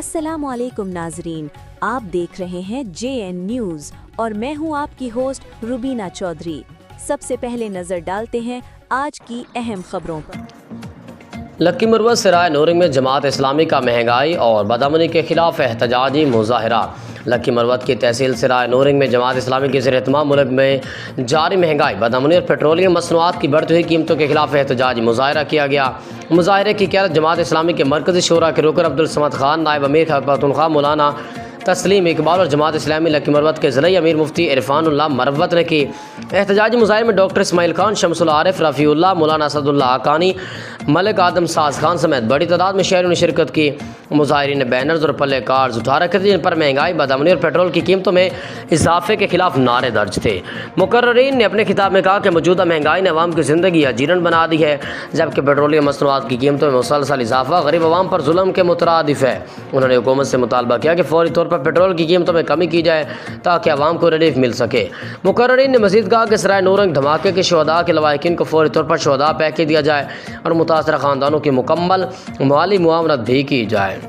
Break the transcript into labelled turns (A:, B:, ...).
A: अस्सलाम वालेकुम नाजरीन, आप देख रहे हैं JN न्यूज़ और मैं हूं आपकी होस्ट रुबीना चौधरी। सबसे पहले नजर डालते हैं आज की अहम खबरों पर।
B: लक्की मरवत सराय नूरिंग में जमात इस्लामी का महंगाई और बदअमनी के खिलाफ एहतजाजी मुजाहरा। लक्की मरवत की तहसील सराय नूरिंग में जमात इस्लामी के ज़ेर-ए-एहतमाम मुल्क में जारी महंगाई, बदअमनी और पेट्रोलियम मसनूआत की बढ़ती हुई कीमतों के खिलाफ एहतजाजी मुजाहरा किया गया। मुजाहरे की क़यादत जमात इस्लामी के मरकज़ी शूरा के रुकन अब्दुल समद खान, नायब अमीर खैबर पख्तूनख्वा मौलाना तस्लीम इकबाल और जमात इस्लामी लक्की मरवत के ज़िला अमीर मुफ्ती इरफानुल्लाह मरवत ने की। एहतजाजी मुजाहरे में डॉक्टर इस्माइल खान, शमसुल आरिफ, रफ़ीउल्लाह, मौलाना असदुल्लाह हक़ानी, मलिक आदम साज खान समेत बड़ी तादाद में शहरियों ने शिरकत की। मुजाहिरीन ने बैनर्स और पल्ले कार्ड्स उठा रखे थे जिन पर महंगाई, बदअमनी और पेट्रोल की कीमतों में इजाफे के खिलाफ नारे दर्ज थे। मुकर्ररीन ने अपने खिताब में कहा कि मौजूदा महंगाई ने अवाम की ज़िंदगी अजीरन बना दी है, जबकि पेट्रोलियम मसनूआत की कीमतों में मुसलसल इजाफा गरीब अवाम पर जुल्म के मुतरादिफ है। उन्होंने हुकूमत से मुतालबा किया कि फौरी तौर पर पेट्रोल की कीमतों में कमी की जाए ताकि अवाम को रिलीफ मिल सके। मुकर्ररीन ने मज़ीद कहा कि सराय नूरिंग धमाके के शुहदा के लवाहिकीन को फौरी तौर पर शुहदा पैकेज दिया जाए और मुतासरा ख़ानदानों की मुकम्मल माली मुआवनत भी की जाए।